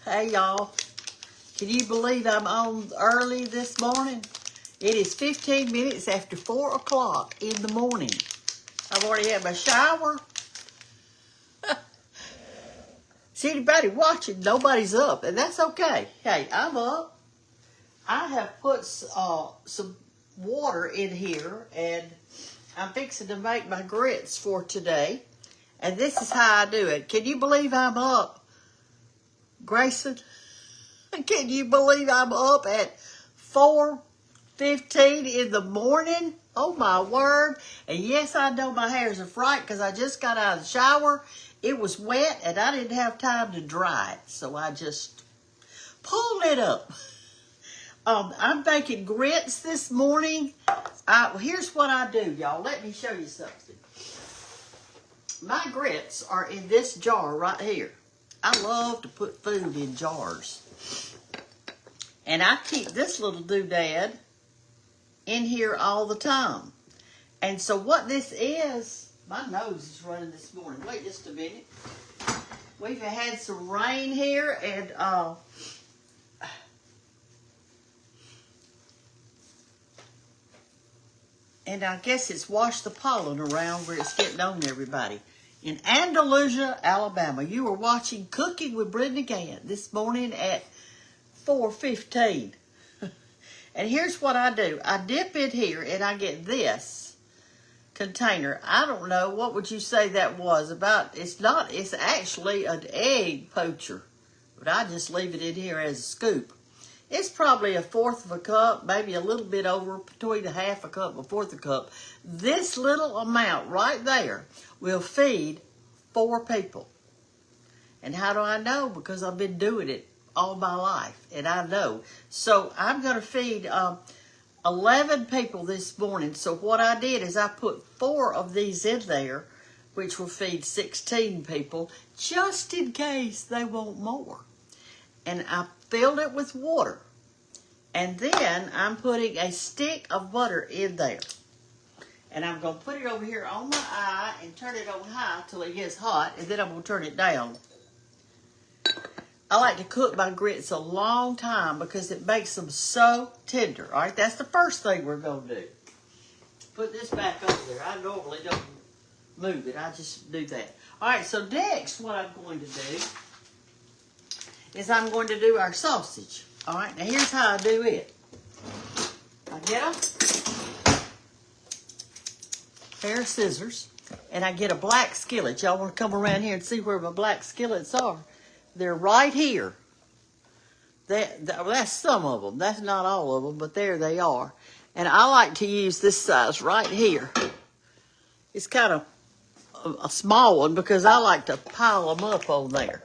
Hey y'all, can you believe I'm on early this morning? It is 15 minutes after 4 o'clock in the morning. I've already had my shower. See anybody watching? Nobody's up, and that's okay. Hey, I'm up. I have put some water in here, and I'm fixing to make my grits for today. And this is how I do it. Can you believe I'm up, Grayson? Can you believe I'm up at 4:15 in the morning? Oh, my word. And yes, I know my hair's a fright because I just got out of the shower. It was wet, and I didn't have time to dry it. So I just pulled it up. I'm making grits this morning. Here's what I do, y'all. Let me show you something. My grits are in this jar right here. I love to put food in jars. And I keep this little doodad in here all the time. And so what this is, my nose is running this morning. Wait just a minute. We've had some rain here, and I guess it's washed the pollen around where it's getting on everybody. In Andalusia, Alabama, you are watching Cooking with Brenda Gantt this morning at 4:15. And here's what I do. I dip in here and I get this container. I don't know, what would you say that was? It's actually an egg poacher. But I just leave it in here as a scoop. It's probably a fourth of a cup, maybe a little bit over, between a half a cup and a fourth of a cup. This little amount right there will feed 4 people. And how do I know? Because I've been doing it all my life, and I know. So I'm going to feed 11 people this morning. So what I did is I put 4 of these in there, which will feed 16 people, just in case they want more. And I filled it with water. And then I'm putting a stick of butter in there. And I'm going to put it over here on my eye and turn it on high till it gets hot. And then I'm going to turn it down. I like to cook my grits a long time because it makes them so tender. All right, that's the first thing we're going to do. Put this back over there. I normally don't move it. I just do that. All right, so next what I'm going to do is I'm going to do our sausage. All right, now here's how I do it. I get a pair of scissors, and I get a black skillet. Y'all want to come around here and see where my black skillets are? They're right here. That's some of them. That's not all of them, but there they are. And I like to use this size right here. It's kind of a small one because I like to pile them up on there.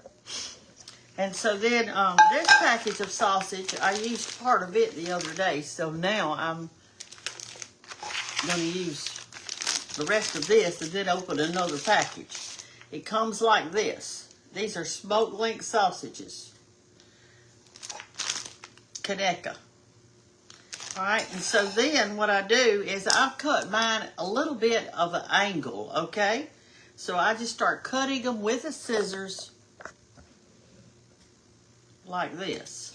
And so then this package of sausage, I used part of it the other day, so now I'm going to use the rest of this and then open another package. It comes like this. These are smoked link sausages. Kaneka. All right, and so then what I do is I cut mine a little bit of an angle, okay? So I just start cutting them with the scissors like this,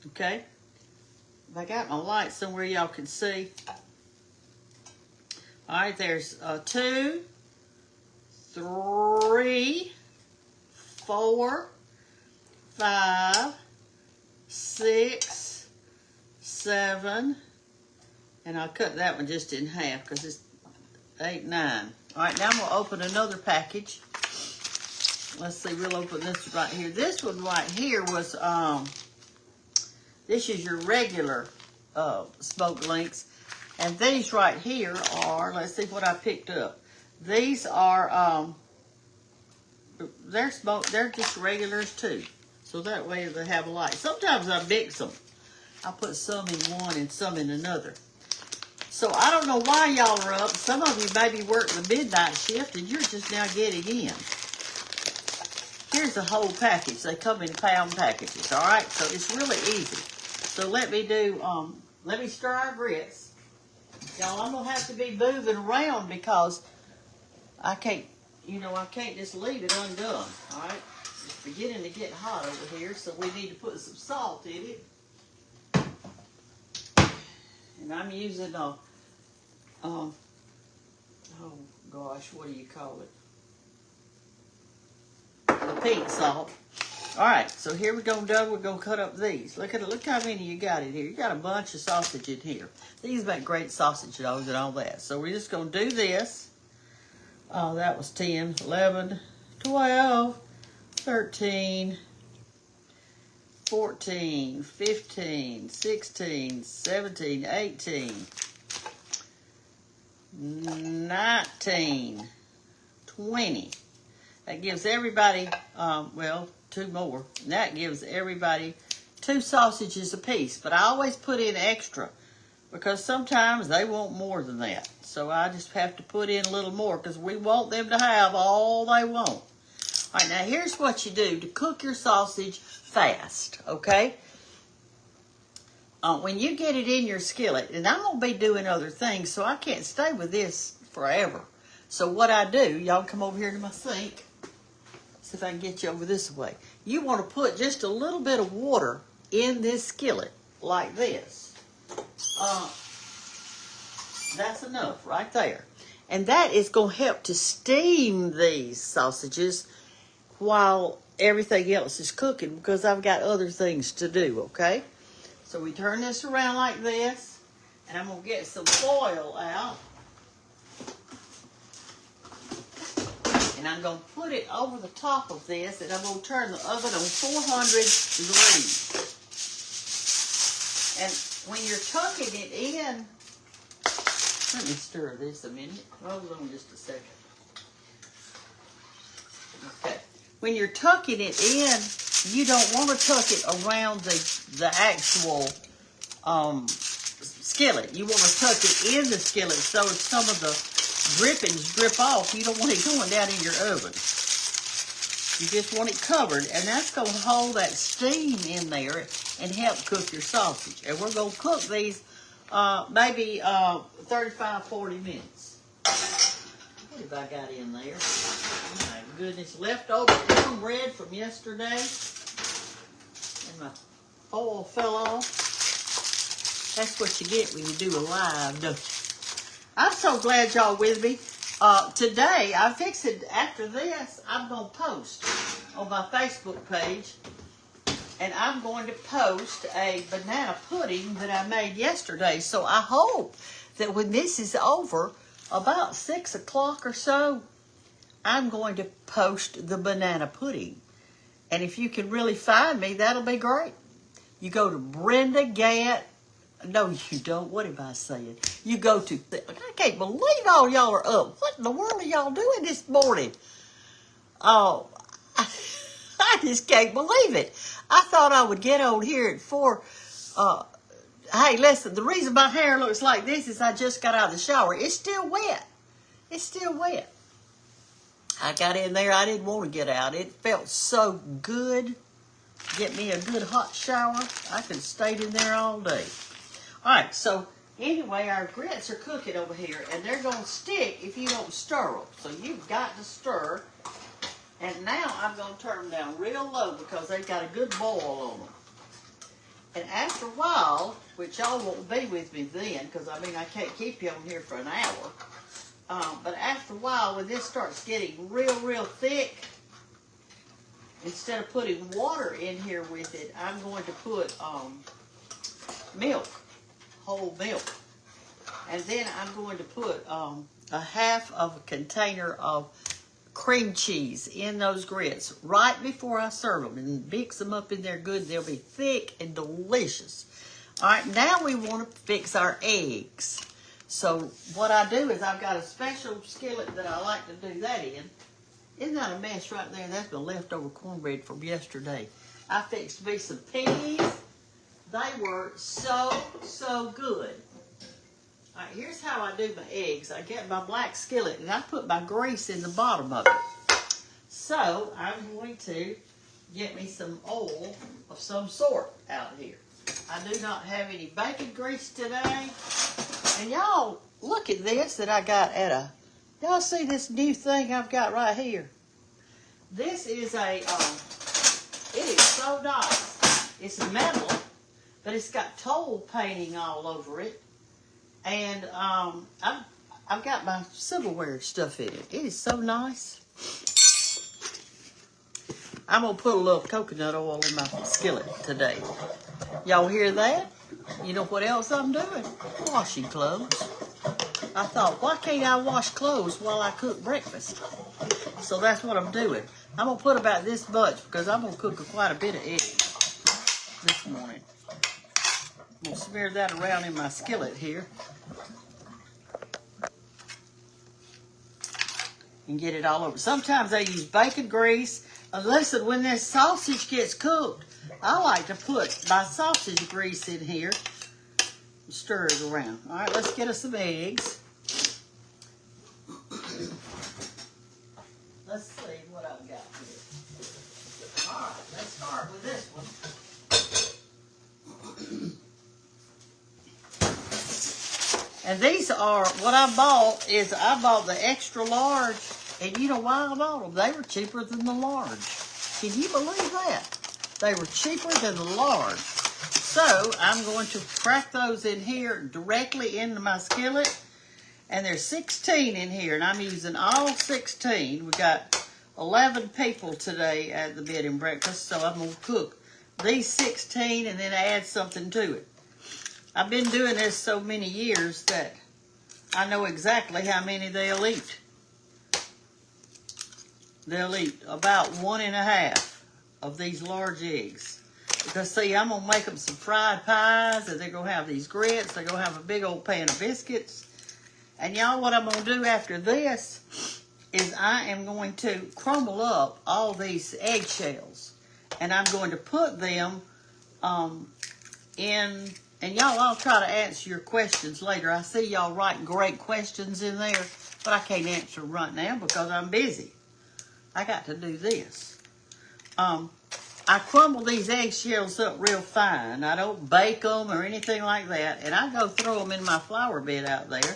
okay? If I got my light somewhere y'all can see. All right, there's 2, 3, 4, 5, 6, 7, and I'll cut that one just in half because it's 8, 9. All right, now I'm going to open another package. Let's see, we'll open this right here. This one right here was, this is your regular smoked links. And these right here are, let's see what I picked up. These are, they're smoked, they're just regulars too. So that way they have a light. Sometimes I mix them. I put some in one and some in another. So I don't know why y'all are up. Some of you maybe work the midnight shift and you're just now getting in. Here's the whole package. They come in pound packages, all right? So it's really easy. So let me do, let me stir our grits. Y'all, I'm going to have to be moving around because I can't, I can't just leave it undone, all right? Just beginning to get hot over here, so we need to put some salt in it. And I'm using oh gosh, what do you call it? The pink salt. All right, so here we're gonna do. We're gonna cut up these. Look how many you got in here. You got a bunch of sausage in here. These make great sausage dogs and all that. So we're just gonna do this. Oh, that was 10, 11, 12, 13, 14, 15, 16, 17, 18, 19, 20. That gives everybody, well, 2 more. And that gives everybody 2 sausages apiece. But I always put in extra because sometimes they want more than that. So I just have to put in a little more because we want them to have all they want. All right, now here's what you do to cook your sausage fast, okay? When you get it in your skillet, and I'm going to be doing other things, so I can't stay with this forever. So what I do, y'all come over here to my sink. See if I can get you over this way. You want to put just a little bit of water in this skillet, like this. That's enough right there. And that is going to help to steam these sausages while everything else is cooking, because I've got other things to do, okay? So we turn this around like this, and I'm going to get some foil out. And I'm going to put it over the top of this, and I'm going to turn the oven on 400 degrees. And when you're tucking it in, let me stir this a minute. Hold on just a second. Okay. When you're tucking it in, you don't want to tuck it around the actual skillet. You want to tuck it in the skillet so if some of the drippings drip off, you don't want it going down in your oven. You just want it covered, and that's going to hold that steam in there and help cook your sausage. And we're going to cook these maybe 35, 40 minutes. What have I got in there? Oh my goodness, leftover cornbread from yesterday. And my foil fell off. That's what you get when you do a live, don't you? I'm so glad y'all with me. Today, I'm fixing, after this, I'm going to post on my Facebook page. And I'm going to post a banana pudding that I made yesterday. So I hope that when this is over, about 6 o'clock or so, I'm going to post the banana pudding. And if you can really find me, that'll be great. You go to Brenda Gantt. No, you don't. What am I saying? You go to... I can't believe all y'all are up. What in the world are y'all doing this morning? Oh, I just can't believe it. I thought I would get on here at 4. Hey, listen, the reason my hair looks like this is I just got out of the shower. It's still wet. It's still wet. I got in there. I didn't want to get out. It felt so good. Get me a good hot shower. I could have stayed in there all day. All right, so anyway, our grits are cooking over here, and they're going to stick if you don't stir them. So you've got to stir. And now I'm going to turn them down real low because they've got a good boil on them. And after a while, which y'all won't be with me then, because I mean I can't keep you on here for an hour. But after a while, when this starts getting real thick, instead of putting water in here with it, I'm going to put milk, whole milk. And then I'm going to put a half of a container of cream cheese in those grits right before I serve them and mix them up in there good. They'll be thick and delicious. All right, now we want to fix our eggs. So what I do is I've got a special skillet that I like to do that in. Isn't that a mess right there? That's the leftover cornbread from yesterday. I fixed me some peas. They were so good. All right, here's how I do my eggs. I get my black skillet and I put my grease in the bottom of it. So I'm going to get me some oil of some sort out here. I do not have any bacon grease today. And y'all, look at this that I got at a, y'all see this new thing I've got right here? This is a so nice. It's metal, but it's got toll painting all over it. And I've got my silverware stuff in it. It is so nice. I'm going to put a little coconut oil in my skillet today. Y'all hear that? You know what else I'm doing? Washing clothes. I thought, why can't I wash clothes while I cook breakfast? So that's what I'm doing. I'm going to put about this much because I'm going to cook quite a bit of eggs this morning. I'm going to smear that around in my skillet here. And get it all over. Sometimes I use bacon grease. Listen, when this sausage gets cooked, I like to put my sausage grease in here and stir it around. All right, let's get us some eggs. Let's see what I've got here. All right, let's start with this one. And these are, what I bought is I bought the extra large. And you know why I bought them? They were cheaper than the large. Can you believe that? They were cheaper than the large. So I'm going to crack those in here directly into my skillet. And there's 16 in here, and I'm using all 16. We got 11 people today at the bed and breakfast, so I'm going to cook these 16 and then add something to it. I've been doing this so many years that I know exactly how many they'll eat. They'll eat about 1.5 of these large eggs. Because, see, I'm going to make them some fried pies, and they're going to have these grits. They're going to have a big old pan of biscuits. And y'all, what I'm going to do after this is I am going to crumble up all these eggshells. And I'm going to put them in, and y'all, I'll try to answer your questions later. I see y'all writing great questions in there, but I can't answer them right now because I'm busy. I got to do this. I crumble these eggshells up real fine. I don't bake them or anything like that. And I go throw them in my flower bed out there.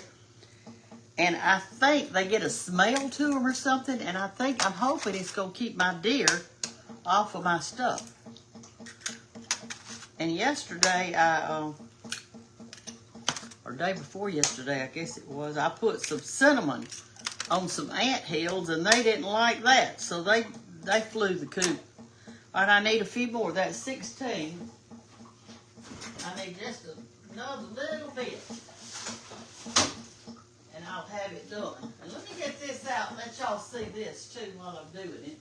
And I think they get a smell to them or something. And I'm hoping it's going to keep my deer off of my stuff. And yesterday, or day before yesterday, I guess it was, I put some cinnamon on some ant hills, and they didn't like that. So they flew the coop. All right, I need a few more. That's 16. I need just another little bit. And I'll have it done. And let me get this out and let y'all see this too while I'm doing it.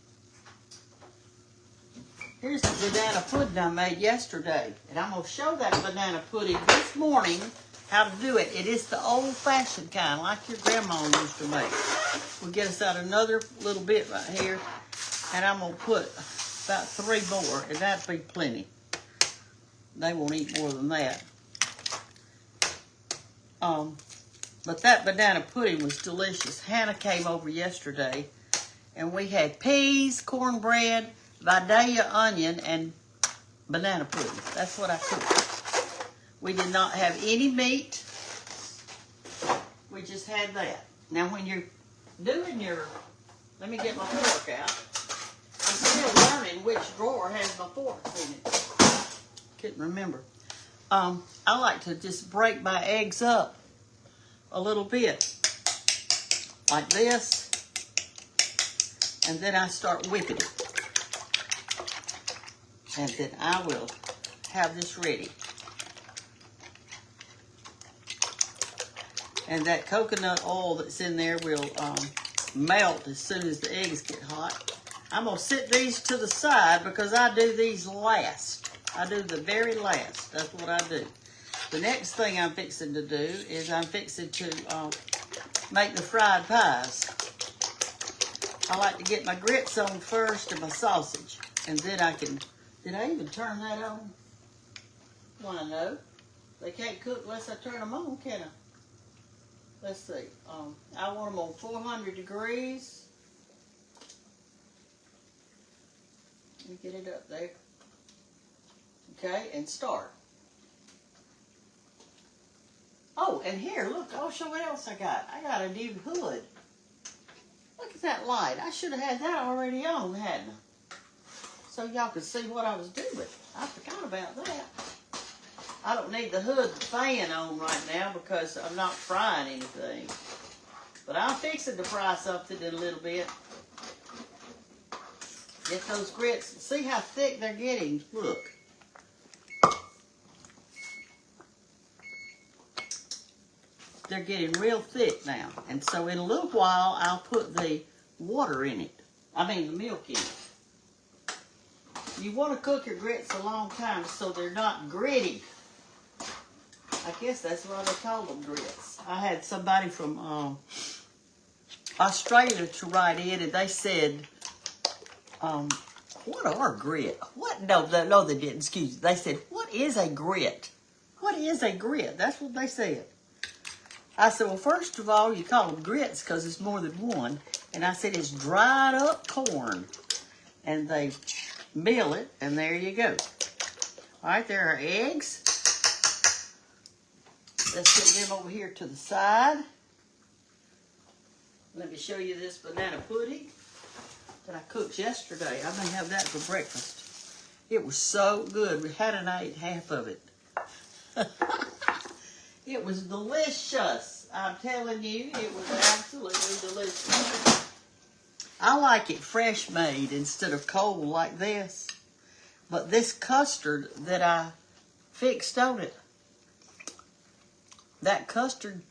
Here's the banana pudding I made yesterday. And I'm going to show that banana pudding this morning how to do it. It is the old-fashioned kind, like your grandma used to make. We'll get us out another little bit right here. And I'm going to put about 3 more, and that'd be plenty. They won't eat more than that. But that banana pudding was delicious. Hannah came over yesterday, and we had peas, cornbread, Vidalia onion, and banana pudding. That's what I cooked. We did not have any meat. We just had that. Now, when you're doing your, let me get my fork out. I'm still learning which drawer has my forks in it. Couldn't remember. I like to just break my eggs up a little bit, like this, and then I start whipping it. And then I will have this ready. And that coconut oil that's in there will melt as soon as the eggs get hot. I'm going to set these to the side because I do these last. I do the very last. That's what I do. The next thing I'm fixing to do is I'm fixing to make the fried pies. I like to get my grits on first and my sausage. And then I can, did I even turn that on? Why, no. They can't cook unless I turn them on, can I? Let's see. I want them on 400 degrees. Let me get it up there. Okay, and start. Oh, and here, look, I'll show what else I got. I got a new hood. Look at that light. I should have had that already on, hadn't I? so y'all could see what I was doing. I forgot about that. I don't need the hood fan on right now because I'm not frying anything. But I'm fixing to fry something in a little bit. Get those grits. See how thick they're getting. Look. They're getting real thick now. And so in a little while, I'll put the water in it. I mean the milk in it. You want to cook your grits a long time so they're not gritty. I guess that's why they call them grits. I had somebody from Australia to write in, and they said, what are grit? What? No, they didn't. Excuse me. They said, what is a grit? What is a grit? That's what they said. I said, well, first of all, you call them grits because it's more than one. And I said, it's dried up corn. And they mill it, and there you go. All right, there are eggs. Let's put them over here to the side. Let me show you this banana pudding that I cooked yesterday. I may have that for breakfast. It was so good. We hadn't ate half of it. It was delicious. I'm telling you, it was absolutely delicious. I like it fresh made instead of cold like this. But this custard that I fixed on it, that custard,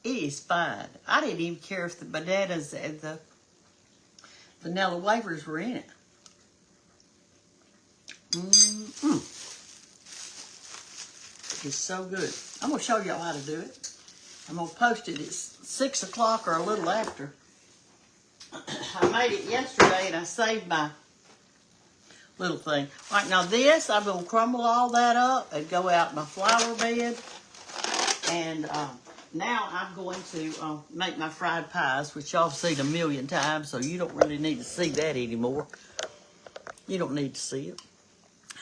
it is fine. I didn't even care if the bananas and the vanilla wafers were in it. It's so good. I'm going to show y'all how to do it. I'm going to post it at 6 o'clock or a little after. I made it yesterday and I saved my little thing. All right, now this, I'm going to crumble all that up and go out my flour bed. And now I'm going to make my fried pies, which y'all have seen a million times, so you don't really need to see that anymore. You don't need to see it.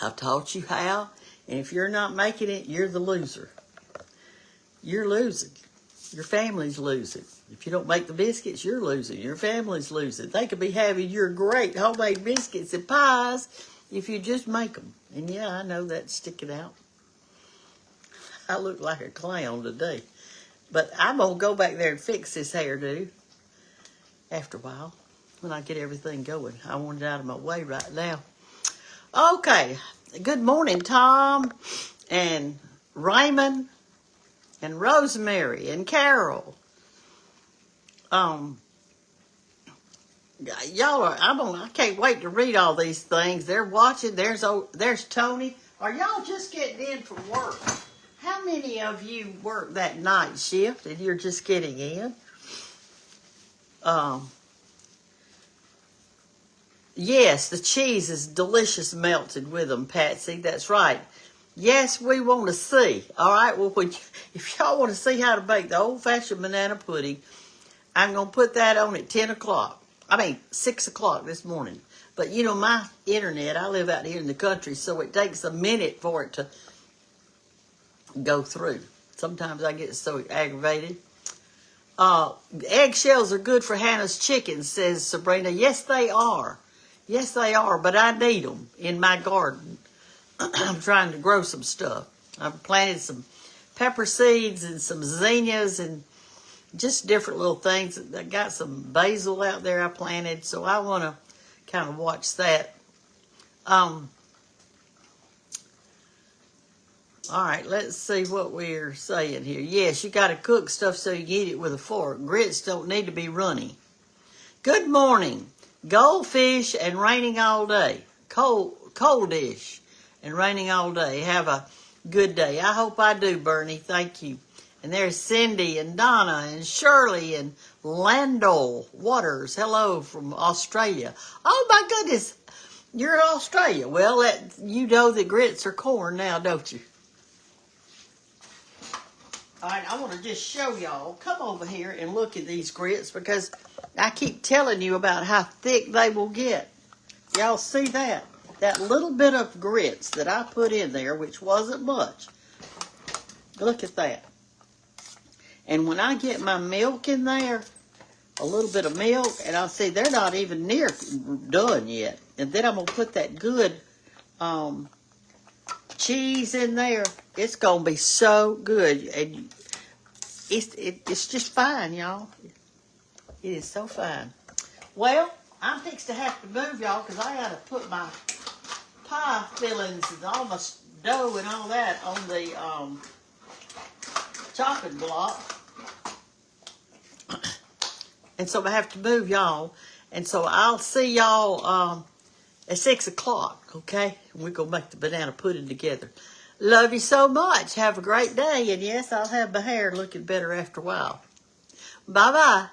I've taught you how, and if you're not making it, you're the loser. You're losing. Your family's losing. If you don't make the biscuits, you're losing. Your family's losing. They could be having your great homemade biscuits and pies if you just make them. And yeah, I know that's sticking out. I look like a clown today. But I'm going to go back there and fix this hairdo after a while when I get everything going. I want it out of my way right now. Okay. Good morning, Tom and Raymond and Rosemary and Carol. Y'all are, I can't wait to read all these things. They're watching. There's Tony. Are y'all just getting in from work? How many of you work that night shift and you're just getting in? Yes, the cheese is delicious melted with them, Patsy. That's right. Yes, we want to see. All right, well, if y'all want to see how to bake the old-fashioned banana pudding, I'm going to put that on at 10 o'clock. 6 o'clock this morning. But, you know, my internet, I live out here in the country, so it takes a minute for it to go through. Sometimes I get so aggravated. Eggshells are good for Hannah's chickens, says Sabrina. Yes, they are. Yes, they are, but I need them in my garden. I'm trying to grow some stuff. I've planted some pepper seeds and some zinnias and just different little things. I got some basil out there I planted, so I want to kind of watch that. All right, let's see what we're saying here. Yes, you got to cook stuff so you eat it with a fork. Grits don't need to be runny. Good morning. Goldfish and raining all day. Coldish and raining all day. Have a good day. I hope I do, Bernie. Thank you. And there's Cindy and Donna and Shirley and Landell Waters. Hello from Australia. Oh, my goodness. You're in Australia. Well, you know that grits are corn now, don't you? All right, I want to just show y'all. Come over here and look at these grits because I keep telling you about how thick they will get. Y'all see that? That little bit of grits that I put in there, which wasn't much. Look at that. And when I get my milk in there, a little bit of milk, and I'll see they're not even near done yet. And then I'm going to put that good cheese in there. It's going to be so good. And it's just fine, y'all. It is so fine. Well, I'm fixed to have to move, y'all, because I got to put my pie fillings and all my dough and all that on the chopping block. And so I have to move, y'all. And so I'll see y'all at 6 o'clock, okay? We're going to make the banana pudding together. Love you so much. Have a great day. And yes, I'll have my hair looking better after a while. Bye-bye.